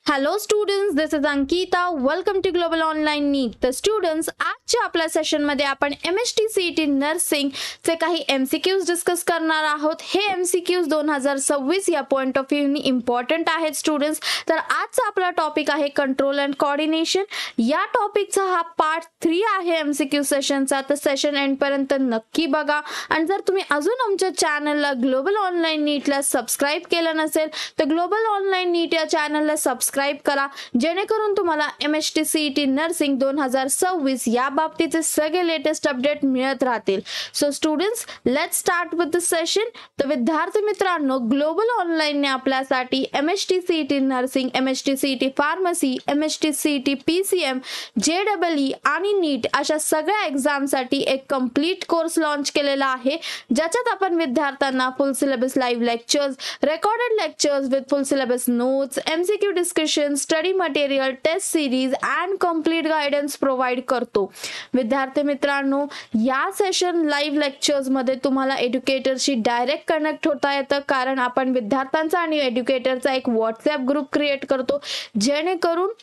Hello students, this is Ankita. Welcome to Global Online NEET. तर students, आजच्या आपल्या session मध्ये आपण MHTCET नर्सिंग चे काही MCQs डिस्कस करणार आहोत. हे MCQs 2026 या पॉइंट ऑफ व्ह्यू नी इम्पॉर्टंट आहेत स्टुडंट्स. तर आजचा आपला टॉपिक आहे कंट्रोल अँड कोऑर्डिनेशन. या टॉपिकचा हा पार्ट 3 आहे MCQ सेशनचा. तर सेशन एंड पर्यंत नक्की बघा. आणि जर तुम्ही अजून आमच्या चॅनलला ग्लोबल ऑनलाइन नीटला सबस्क्राइब केलं नसेल तर ग्लोबल ऑनलाइन नीट या चॅनलला सबस्क्राइब करा, जेणेकरून तुम्हाला MHTCET नर्सिंग 2026 या बाबतीचे सगळे लेटेस्ट अपडेट मिळत राहतील. So students, let's start with the session. तर विद्यार्थी मित्रांनो, ग्लोबल ऑनलाइन ने आपल्यासाठी MHTCET nursing, MHTCET pharmacy, MHTCET PCM, JEE आणि नीट अशा सगळ्या एक्झामसाठी एक कंप्लीट कोर्स लॉन्च केलेला आहे, ज्याच्यात आपण विद्यार्थ्यांना full syllabus live lectures, recorded lectures with full syllabus notes, MCQ discussion, study material, test series and complete guidance provide करतो. विद्यार्थी मित्रांनो, या सेशन लाइव्ह लेक्चर्स मध्ये तुम्हाला एज्युकेटरशी डायरेक्ट कनेक्ट होता येतं, कारण आपण विद्यार्थ्यांचा आणि एज्युकेटरचा एक व्हॉट्सअप ग्रुप क्रिएट करतो, जेणेकरून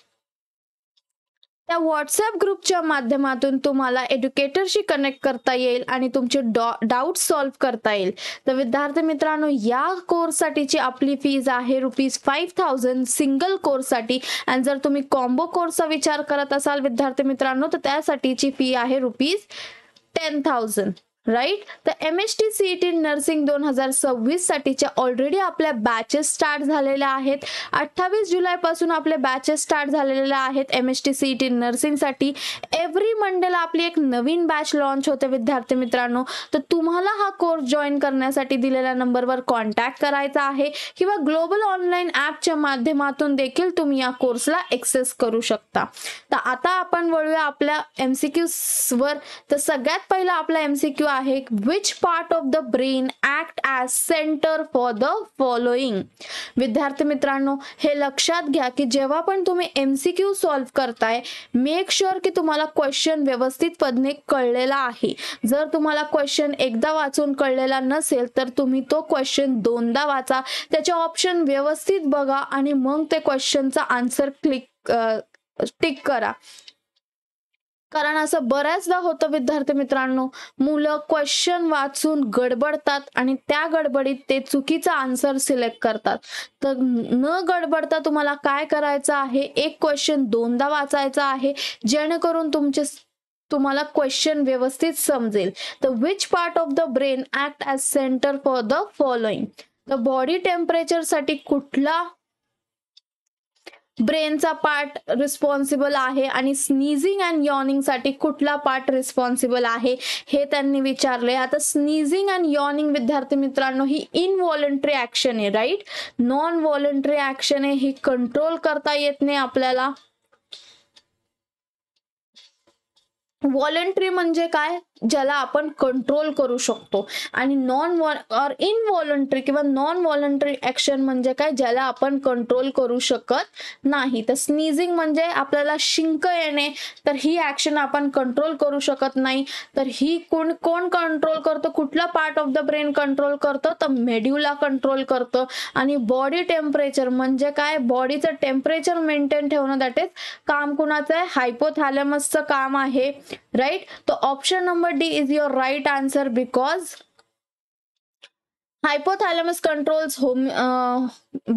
त्या व्हॉट्सअप ग्रुपच्या माध्यमातून तुम्हाला एज्युकेटरशी कनेक्ट करता येईल आणि तुमचे डाऊट सॉल्व्ह करता येईल. तर विद्यार्थी मित्रांनो, या कोर्ससाठीची आपली फीज आहे ₹5000 सिंगल कोर्ससाठी. आणि जर तुम्ही कॉम्बो कोर्सचा विचार करत असाल विद्यार्थी मित्रांनो, तर त्यासाठीची फी आहे ₹10,000. राईट. तर MHTCET नर्सिंग 2026 साठीच्या ऑलरेडी आपल्या बॅचेस स्टार्ट झालेल्या आहेत. 28 जुलै पासून आपले बॅचेस स्टार्ट झालेले आहेत MHTCET नर्सिंग साठी. एव्हरी मंडेला आपली एक नवीन बॅच लॉन्च होते विद्यार्थी मित्रांनो. तर तुम्हाला हा कोर्स जॉईन करण्यासाठी दिलेल्या नंबरवर कॉन्टॅक्ट करायचा आहे, किंवा ग्लोबल ऑनलाइन ॲपच्या माध्यमातून देखील तुम्ही या कोर्सला एक्सेस करू शकता. तर आता आपण वळूया आपल्या MCQs वर. तर सगळ्यात पहिला आपला MCQ आहे, which part of the brain act as center for the following. विद्यार्थी मित्रांनो, हे लक्षात घ्या की जेव्हा पण तुम्ही MCQ सॉल्व्ह करताय, मेक शुअर की तुम्हाला क्वेश्चन व्यवस्थितपणे कळलेला आहे. जर तुम्हाला क्वेश्चन एकदा वाचून कळलेला नसेल तर तुम्ही तो क्वेश्चन दोनदा वाचा, त्याचे ऑप्शन व्यवस्थित बघा आणि मग ते क्वेश्चनचा आन्सर टिक करा. कारण असं बऱ्याचदा होतं विद्यार्थी मित्रांनो, मुलं क्वेश्चन वाचून गडबडतात आणि त्या गडबडीत ते चुकीचा आन्सर सिलेक्ट करतात. तर न गडबडता तुम्हाला काय करायचं आहे, एक क्वेश्चन दोनदा वाचायचा आहे, जेणेकरून तुम्हाला क्वेश्चन व्यवस्थित समजेल. तर which part of the brain act as centre for the following. तर बॉडी टेम्परेचर साठी कुठला ब्रेनचा पार्ट रिस्पॉन्सिबल आहे आणि स्नीजिंग अँड यॉर्निंग साठी कुठला पार्ट रिस्पॉन्सिबल आहे, हे त्यांनी विचारले. आता स्नीजिंग अँड यॉर्निंग विद्यार्थी मित्रांनो, ही इनव्हॉलंटरी ऍक्शन आहे. राईट. नॉन व्हॉलंटरी ऍक्शन आहे, ही कंट्रोल करता येत नाही आपल्याला. व्हॉलंटरी म्हणजे काय, ज्याला आपण कंट्रोल करू शकतो. आणि इनव्हॉलंटरी किंवा नॉन व्हॉलंटरी ऍक्शन म्हणजे काय, ज्याला आपण कंट्रोल करू शकत नाही. तर स्नीजिंग म्हणजे आपल्याला शिंक येणे, तर ही ऍक्शन आपण कंट्रोल करू शकत नाही. तर ही कोण कंट्रोल करतो, कुठला part of the brain control करतो, तर मेड्युला कंट्रोल करतो. आणि बॉडी टेम्परेचर म्हणजे काय, बॉडीचं टेम्परेचर मेंटेन ठेवणं, दॅट इज काम कुणाचं आहे, हायपोथॅलॅमसचं काम आहे. राईट. तो option number D is your right answer, because hypothalamus controls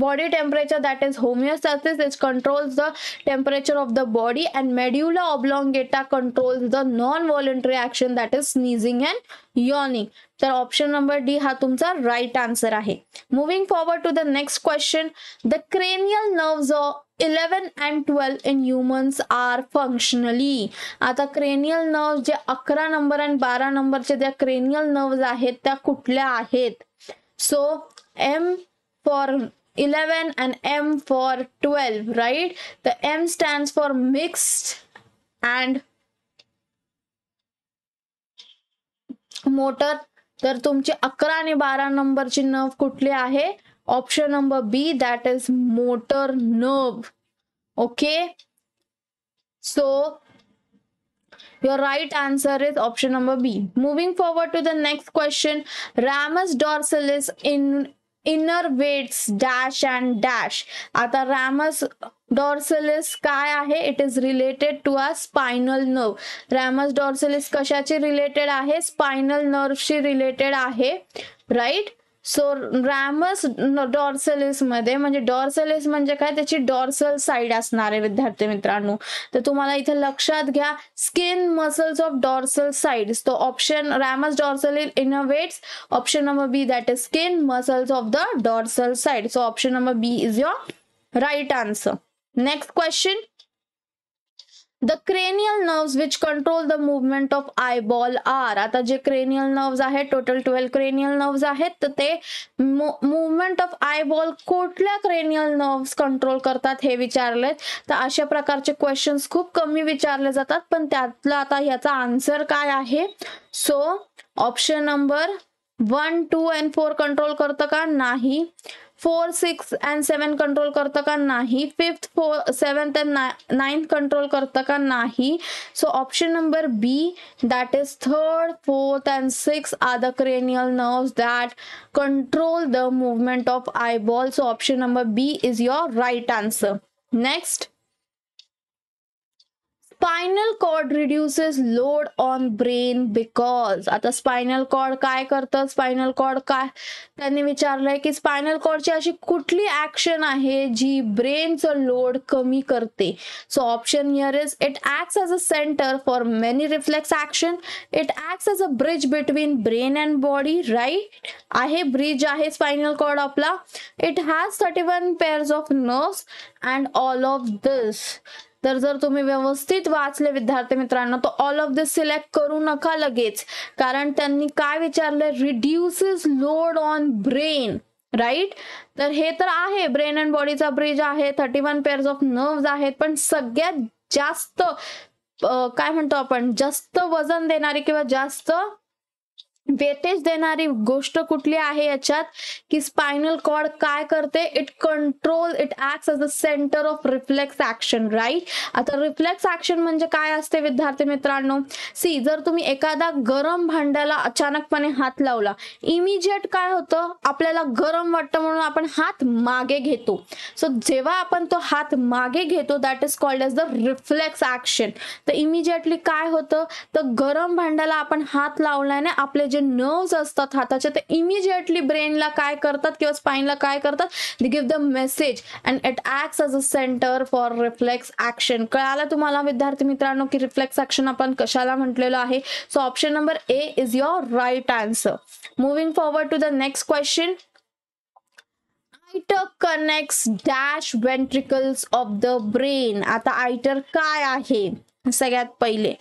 body temperature, that is homeostasis. It controls the temperature of the body, and medulla oblongata controls the non-voluntary action, that is sneezing and yawning. तर option number D हा तुमचा right answer आहे. Moving forward to the next question. The cranial nerves of 11 and 12 in humans are functionally. आता cranial nerves जे 11 number आणि 12 नंबरचे ज्या cranial nerves आहेत त्या कुठल्या आहेत. So M for 11 and M for 12. Right. The M stands for mixed and motor. तर तुमचे 11 आणि 12 नंबरची नर्व कुठली आहे, option number B, that is motor nerve. Okay. So your right answer is option number B. Moving forward to the next question. Ramus dorsalis innervates dash and dash. आता ramus dorsalis काय आहे? It is related to a spinal nerve. Ramus dorsalis कशाची related आहे? Spinal नर्वशी related आहे, right. So ramus dorsalis मध्ये, म्हणजे डॉर्सॅलिस म्हणजे काय? त्याची डॉर्सल साइड असणार आहे विद्यार्थी मित्रांनो. तर तुम्हाला इथे लक्षात घ्या, skin muscles of dorsal sides. तो option ramus dorsalis innervates, option number B, that is skin muscles of the dorsal side. So option number B is your right answer. Next question. The cranial nerves which control the movement of eyeball are. आता जे cranial nerves आहेत, total 12 cranial nerves आहेत, तर ते movement of eyeball कुठल्या cranial nerves control करतात हे विचारलेत. तर अशा प्रकारचे क्वेश्चन्स खूप कमी विचारले जातात, पण त्यातला आता याचा आन्सर काय आहे? So option number 1, 2 and 4 control करतं का? नाही. 4, 6 and 7 कंट्रोल करतं का? नाही. 5th, 7th and 9th control करतं का? नाही. So option number B, that is 3rd, 4th and 6th are the cranial nerves that control the movement of eyeball. So option number B is your right answer. Next. Spinal cord reduces load on brain because. आता spinal cord काय करतं? Spinal cord काय त्यांनी विचारलंय की spinal कॉर्डची अशी कुठली action आहे जी ब्रेनचं load कमी करते? So option here is, it acts as a centre for many reflex action, it acts as a bridge between brain and body, right. आहे, ब्रिज आहे स्पायनल कॉर्ड आपला. It has 31 pairs of nerves and all of this. तर जर तुम्ही व्यवस्थित वाचले विद्यार्थी मित्रांनो, तर ऑल ऑफ दिस सिलेक्ट करू नका लगेच, कारण त्यांनी काय विचारले? Reduces load on brain, right. तर हे तर आहे, ब्रेन अँड बॉडीचा ब्रिज आहे, 31 पेअर्स ऑफ नर्व्स आहेत, पण सगळ्यात जास्त काय म्हणतो आपण, जास्त वजन देणारी किंवा जास्त वेटेज देणारी गोष्ट कुठली आहे याच्यात? की स्पायनल कॉर्ड काय करते? It acts as a centre of reflex action, right. आता रिफ्लेक्स ऍक्शन म्हणजे काय असते विद्यार्थी मित्रांनो? सी, जर तुम्ही एखादा गरम भांड्याला अचानकपणे हात लावला, इमिजिएट काय होतं? आपल्याला गरम वाटतं म्हणून आपण हात मागे घेतो. सो जेव्हा आपण तो हात मागे घेतो, that is called as the reflex action. तर इमिजिएटली काय होतं? तर गरम भांड्याला आपण हात लावल्याने आपले जे नर्व्स असतात हाताचे, ते इमिजिएटली ब्रेनला काय करतात किंवा स्पाइनला काय करतात? They give the message and it acts as a centre for reflex action. कळालं तुम्हाला विद्यार्थी मित्रांनो की रिफ्लेक्स ऍक्शन आपण कशाला म्हटलेलं आहे? So option number A is your right answer. Moving forward to the next question. Iter connects dash ventricles of the brain. आता आयटर काय आहे? सगळ्यात पहिले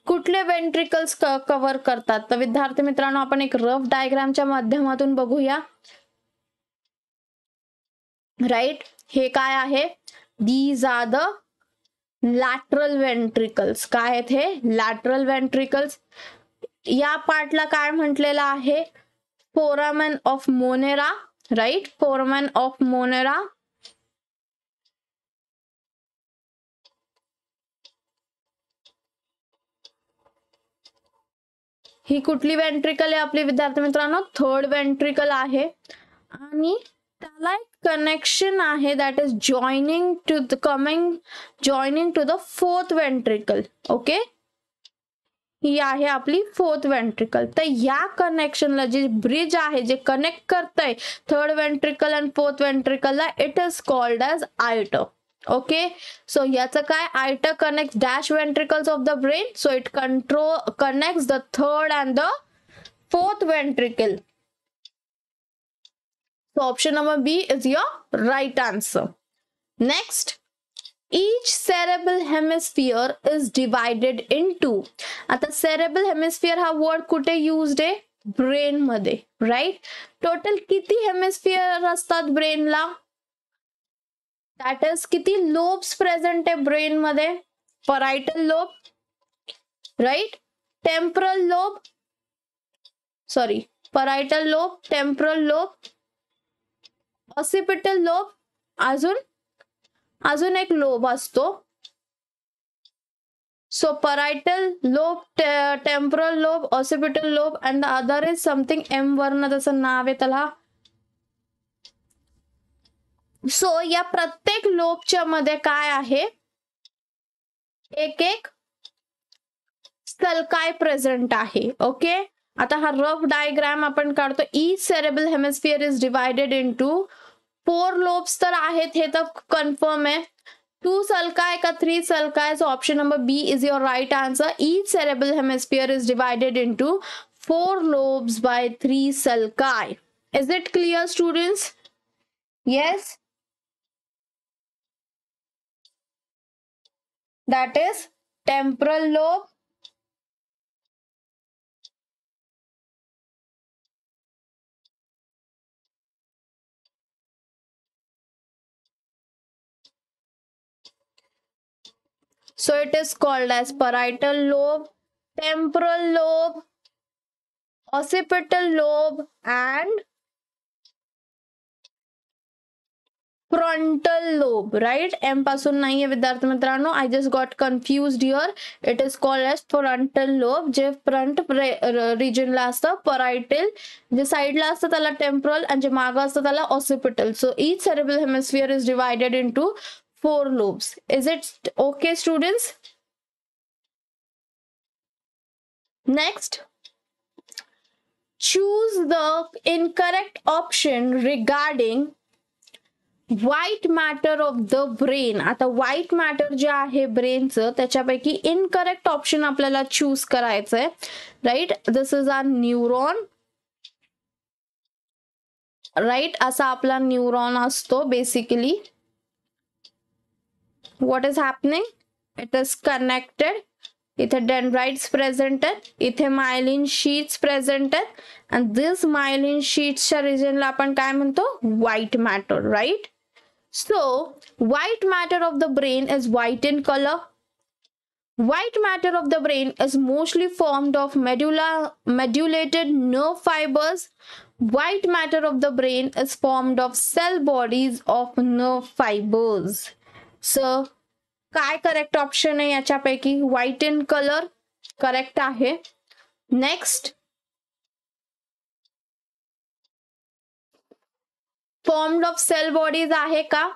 कुठले वेंट्रिकल्स कव्हर करतात? तर विद्यार्थी मित्रांनो, आपण एक रफ डायग्रामच्या माध्यमातून बघूया, राईट. हे काय आहे? These are the lateral ventricles. काय आहेत हे? Lateral ventricles. या पार्टला काय म्हटलेलं आहे? Foramen of Monro, right. Foramen of Monro. ही कुठली वेंट्रिकल आहे आपली विद्यार्थी मित्रांनो? 3rd वेंट्रिकल आहे, आणि त्याला एक कनेक्शन आहे, that is joining to the 4th ventricle. Okay, ही आहे आपली 4th वेंट्रिकल. तर या कनेक्शनला जे ब्रिज आहे, जे कनेक्ट करतंय 3rd वेंट्रिकल आणि 4th वेंट्रिकलला, it is called as iter. Okay, so याचं काय? Iter connect dash ventricles of the brain, so it connects the 3rd and the 4th ventricle. So option number B is your right answer. Next, each cerebral hemisphere is divided into. आता cerebral hemisphere हा word कुठे used आहे? Brain मध्ये, right. Total किती hemisphere असतात ब्रेनला? That is किती lobes present आहे ब्रेन मध्ये? Parietal lobe, right. Temporal lobe, sorry, parietal lobe, temporal lobe, occipital lobe, अजून एक लोब असतो. So parietal lobe, temporal lobe, occipital lobe, and the other is something M वर्ण, त्याचं नाव आहे त्याला सो या प्रत्येक लोबच्या मध्ये काय आहे, एक एक सल्काय प्रेझेंट आहे. ओके, आता हा रफ डायग्राम आपण काढतो. Each cerebral hemisphere is divided into 4 lobes तर आहेत, हे तर कन्फर्म आहे. 2 sulci का 3 sulci? So option number B is your right answer. Each cerebral hemisphere is divided into 4 lobes by 3 sulci. Is it clear, students? Yes. That is temporal lobe, so it is called as parietal lobe, temporal lobe, occipital lobe and frontal lobe, right? M पासून नाहीये विद्यार्थी मित्रांनो, I just got confused here. It is called as frontal lobe, जे front region ला असतं. parietal जे side ला असतं त्याला temporal आणि जे मागं असतं त्याला occipital. So each cerebral hemisphere is divided into 4 lobes. Is it okay, students? Next, choose the incorrect option regarding white matter of the brain. आता व्हाईट मॅटर जे आहे ब्रेनचं त्याच्यापैकी इनकरेक्ट ऑप्शन आपल्याला चूज करायचंय. Right, this is our neuron. Right, असा आपला neuron असतो basically. What is happening, it is connected. इथे डेंड्राइट्स प्रेझेंट आहेत, इथे मायलिन शीट्स प्रेझेंट आहेत आणि दिस मायलिन शीट्सच्या रिजनला आपण काय म्हणतो, white matter. Right, so white matter of the brain is white in color. White matter of the brain is mostly formed of medullated nerve fibers. White matter of the brain is formed of cell bodies of nerve fibers. So काय correct option आहे याच्यापैकी, white in colour correct आहे. Next, formed of cell bodies आहे का,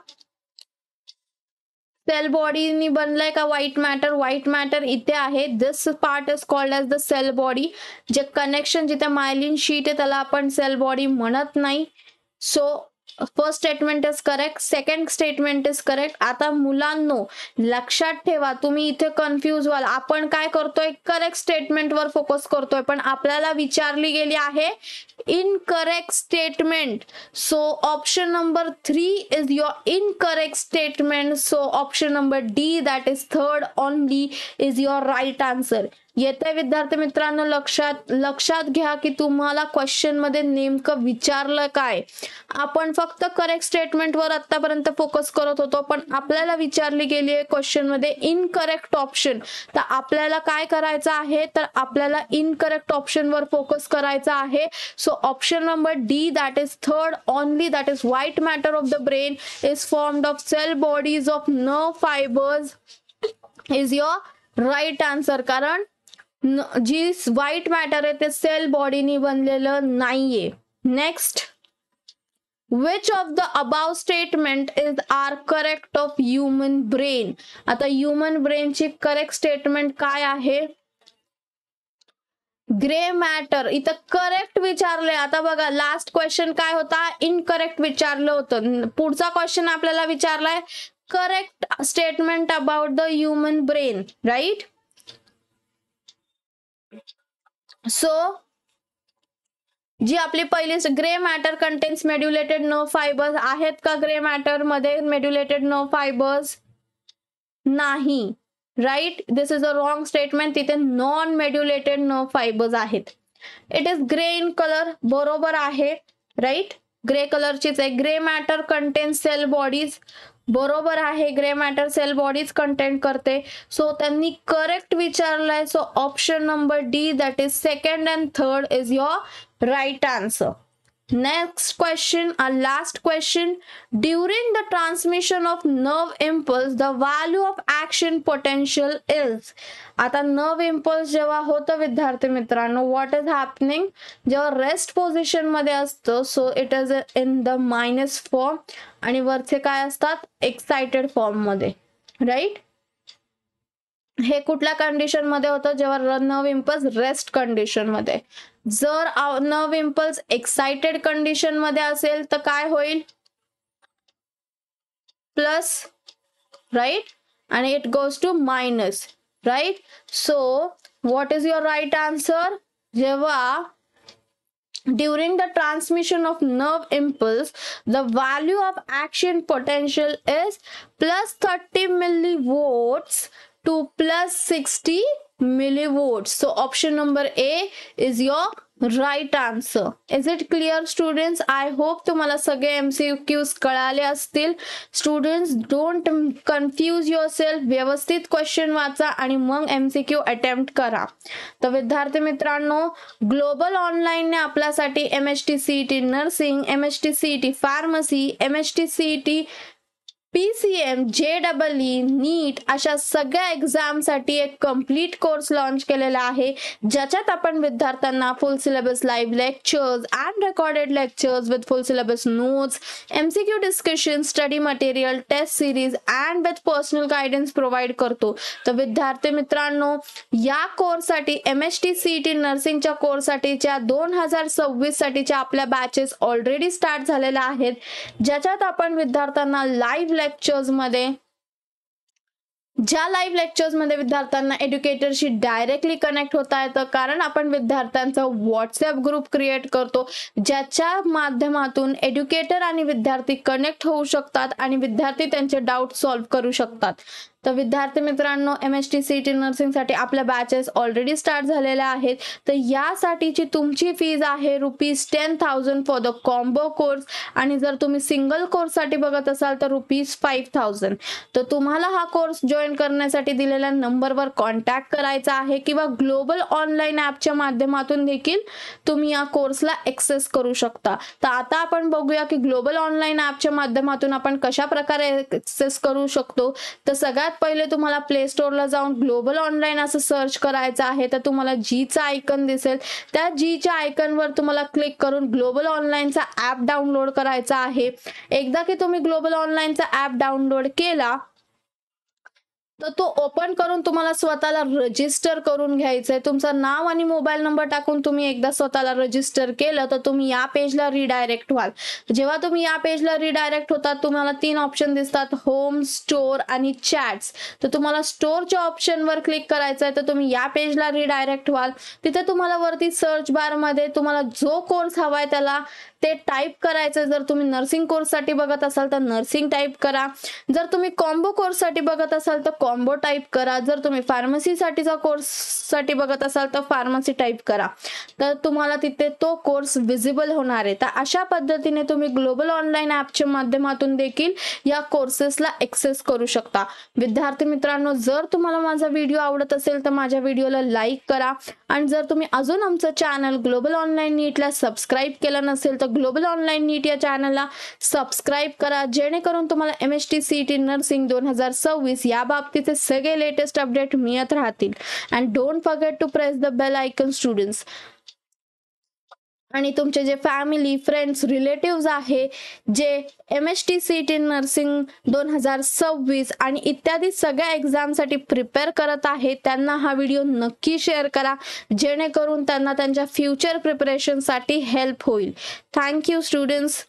sale बॉडीनी बनलंय का white matter. White matter इथे आहे. This part is called as the cell body. जे कनेक्शन जिथे मायलिन शीट आहे त्याला आपण सेल बॉडी म्हणत नाही. So first statement is correct, second statement is correct. आता मुलांनो लक्षात ठेवा, तुम्ही इथे कन्फ्यूज व्हाल. आपण काय करतोय, करेक्ट स्टेटमेंट वर फोकस करतोय, पण आपल्याला विचारली गेली आहे incorrect statement. So option number 3 is your incorrect statement. So option number D, that is third only, is your right answer. येत्या विद्यार्थी मित्रांनो लक्षात घ्या की तुम्हाला क्वेश्चन मध्ये नेमकं विचारलं काय. आपण फक्त करेक्ट स्टेटमेंट वर आतापर्यंत फोकस करत होतो, पण आपल्याला विचारली गेली आहे क्वेश्चन मध्ये इनकरेक्ट ऑप्शन. तर आपल्याला काय करायचं आहे, तर आपल्याला इनकरेक्ट ऑप्शन वर फोकस करायचा आहे. So option number D, that is third only, that is white matter of the brain is formed of cell bodies of nerve fibres is your right answer. कारण जी व्हाईट मॅटर आहे ते sale बॉडीनी बनलेलं नाहीये. Next, which of the above statement is are correct of human brain. आता human brain ची correct statement काय आहे, ग्रे मॅटर. इथं करेक्ट विचारले. आता बघा लास्ट क्वेश्चन काय होता, इनकरेक्ट विचारलं होतं. पुढचा क्वेश्चन आपल्याला विचारलाय correct statement about the human brain. Right, so जी आपली पहिली grey matter contains medullated nerve fibres आहेत का, ग्रे मॅटर मध्ये मेड्युलेटेड नर्व फायबर्स नाही. Right, this is a wrong statement. तिथे नॉन मेड्युलेटेड नर्व फायबर्स आहेत. It is grey in colour, बरोबर आहे. राईट, ग्रे कलरचीच आहे. Grey matter contains cell bodies, बरोबर आहे. Grey matter cell bodies content करते. सो त्यांनी correct विचारलंय. So option number D, that is second and third, is your right answer. Next question, our last question. During the transmission of nerve impulse, the value of action potential is. आता nerve impulse जेव्हा होतं विद्यार्थी मित्रांनो, what is happening? जेव्हा rest position मध्ये असतं, so it is in the minus form आणि वरचे काय असतात एक्साइटेड फॉर्म मध्ये, राईट. हे कुठल्या कंडिशन मध्ये होतं, जेव्हा नर्व इम्पल्स रेस्ट कंडिशन मध्ये. जर नर्व इम्पल्स एक्साइटेड कंडिशन मध्ये असेल तर काय होईल, प्लस, राईट, आणि it goes to minus, right. So what is your right answer? जेव्हा during the transmission of nerve impulse, the value of action potential is plus 30 millivolts to plus 60 millivolts. So option number A is your right answer. Is it clear students? I hope तुम्हाला सगळे MCQs कळाले असतील. Students, don't confuse yourself. व्यवस्थित question वाचा आणि मग MCQ attempt करा. तर विद्यार्थी मित्रांनो, ग्लोबल ऑनलाईन ने आपल्यासाठी MHT CET nursing, MHT CET pharmacy, MHT CET PCM, JEE, नीट अशा सगळ्या एक्झाम साठी एक कम्प्लीट कोर्स लॉन्च केलेला आहे, ज्याच्यात आपण विद्यार्थ्यांना full syllabus live lectures and recorded lectures with full syllabus notes, MCQ discussion, study material, test series and with personal guidance provide करतो. तर विद्यार्थी मित्रांनो, या कोर्ससाठी MHT CET नर्सिंगच्या कोर्ससाठीच्या 2026 साठीच्या आपल्या बॅचेस ऑलरेडी स्टार्ट झालेल्या आहेत, ज्याच्यात आपण विद्यार्थ्यांना लाईव्ह लेक्चर्स मध्ये, ज्या लाईव्ह लेक्चर्स मध्ये विद्यार्थ्यांना एज्युकेटरशी डायरेक्टली कनेक्ट होता येतं, कारण आपण विद्यार्थ्यांचा व्हॉट्सअप ग्रुप क्रिएट करतो, ज्याच्या माध्यमातून एज्युकेटर आणि विद्यार्थी कनेक्ट होऊ शकतात आणि विद्यार्थी त्यांचे डाऊट सॉल्व्ह करू शकतात. तर विद्यार्थी मित्रांनो, MHT CET नर्सिंग साठी आपल्या बॅचेस ऑलरेडी स्टार्ट झालेल्या आहेत. तर यासाठीची तुमची फीज आहे ₹10,000 फॉर द कॉम्बो कोर्स, आणि जर तुम्ही सिंगल कोर्स साठी बघत असाल तर ₹5,000. तर तुम्हाला हा कोर्स जॉईन करण्यासाठी दिलेल्या नंबरवर कॉन्टॅक्ट करायचा आहे, किंवा ग्लोबल ऑनलाईन ॲपच्या माध्यमातून देखील तुम्ही या कोर्सला ऍक्सेस करू शकता. तर आता आपण बघूया की ग्लोबल ऑनलाईन ॲपच्या माध्यमातून आपण कशा प्रकारे ऍक्सेस करू शकतो. तर सगळ्यात पहिले तुम्हाला प्ले स्टोअरला जाऊन ग्लोबल ऑनलाईन असं सर्च करायचं आहे. तर तुम्हाला जीचा आयकन दिसेल, त्या जीच्या आयकनवर तुम्हाला क्लिक करून ग्लोबल ऑनलाईनचा ॲप डाउनलोड करायचा आहे. एकदा की तुम्ही ग्लोबल ऑनलाईनचा ॲप डाउनलोड केला तर तो ओपन करून तुम्हाला स्वतःला रजिस्टर करून घ्यायचंय. तुमचं नाव आणि मोबाईल नंबर टाकून तुम्ही एकदा स्वतःला रजिस्टर केलं तर तुम्ही या पेजला रिडायरेक्ट व्हाल. जेव्हा तुम्ही या पेजला रिडायरेक्ट होतात, तुम्हाला 3 ऑप्शन दिसतात, होम, स्टोअर आणि चॅट्स. तर तुम्हाला स्टोअरच्या ऑप्शनवर क्लिक करायचं आहे, तर तुम्ही या पेजला रिडायरेक्ट व्हाल. तिथे तुम्हाला वरती सर्च बार मध्ये तुम्हाला जो कोर्स हवाय त्याला ते टाईप करायचं. जर तुम्ही नर्सिंग कोर्ससाठी बघत असाल तर नर्सिंग टाईप करा, जर तुम्ही कॉम्बो कोर्ससाठी बघत असाल तर कॉम्बो टाईप करा, जर तुम्ही फार्मसीसाठीचा कोर्ससाठी बघत असाल तर फार्मसी टाईप करा. तर तुम्हाला तिथे तो कोर्स विजिबल होणार आहे. तर अशा पद्धतीने तुम्ही ग्लोबल ऑनलाईन ॲपच्या माध्यमातून देखील या कोर्सेसला ॲक्सेस करू शकता. विद्यार्थी मित्रांनो, जर तुम्हाला माझा व्हिडिओ आवडत असेल तर माझ्या व्हिडिओला लाईक करा, आणि जर तुम्ही अजून आमचं चॅनल ग्लोबल ऑनलाईन नीटला सबस्क्राईब केलं नसेल तर ग्लोबल ऑनलाईन नीट या चॅनलला सबस्क्राईब करा, जेणेकरून तुम्हाला MHT CET नर्सिंग 2026 या बाबतीचे सगळे लेटेस्ट अपडेट मिळत राहतील. And don't forget to press the bell icon students. आणि तुमचे जे फॅमिली, फ्रेंड्स, रिलेटिव्स आहे जे MHT CET नर्सिंग 2026 आणि इत्यादी सगळ्या एक्झामसाठी प्रिपेअर करत आहेत, त्यांना हा व्हिडिओ नक्की शेअर करा, जेणेकरून त्यांना त्यांच्या फ्युचर प्रिपरेशनसाठी हेल्प होईल. Thank you students.